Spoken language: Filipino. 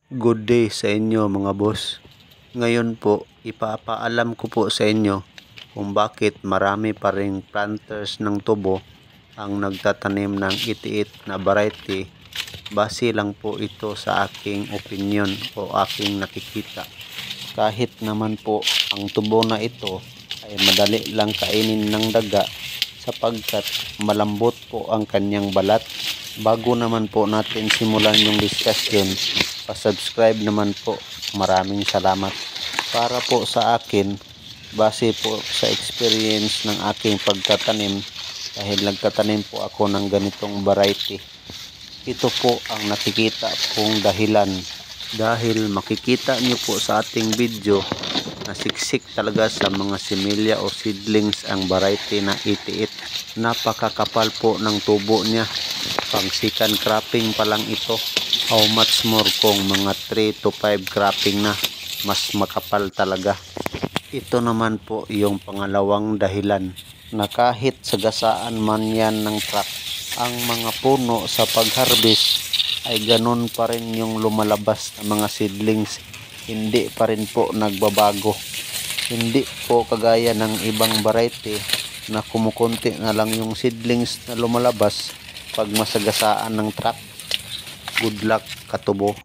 Good day sa inyo mga boss. Ngayon po, ipapaalam ko po sa inyo kung bakit marami pa ring planters ng tubo ang nagtatanim ng itiit na variety. Base lang po ito sa aking opinion o aking nakikita. Kahit naman po ang tubo na ito ay madali lang kainin ng daga sapagkat malambot po ang kanyang balat. Bago naman po natin simulan yung discussion, pa-subscribe naman po. Maraming salamat. Para po sa akin, base po sa experience ng aking pagtatanim, dahil nagtatanim po ako ng ganitong variety, ito po ang nakikita kong dahilan. Dahil makikita nyo po sa ating video na siksik talaga sa mga similya o seedlings ang variety na itiit. Napakakapal po ng tubo niya. Pang second cropping pa lang ito. How much more kung mga 3 to 5 cropping na, mas makapal talaga. Ito naman po yung pangalawang dahilan na kahit sagasaan man yan ng truck, ang mga puno sa pag-harvest ay ganun pa rin yung lumalabas na mga seedlings. Hindi pa rin po nagbabago. Hindi po kagaya ng ibang variety na kumukunti na lang yung seedlings na lumalabas pag masagasaan ng truck. Good luck katubo.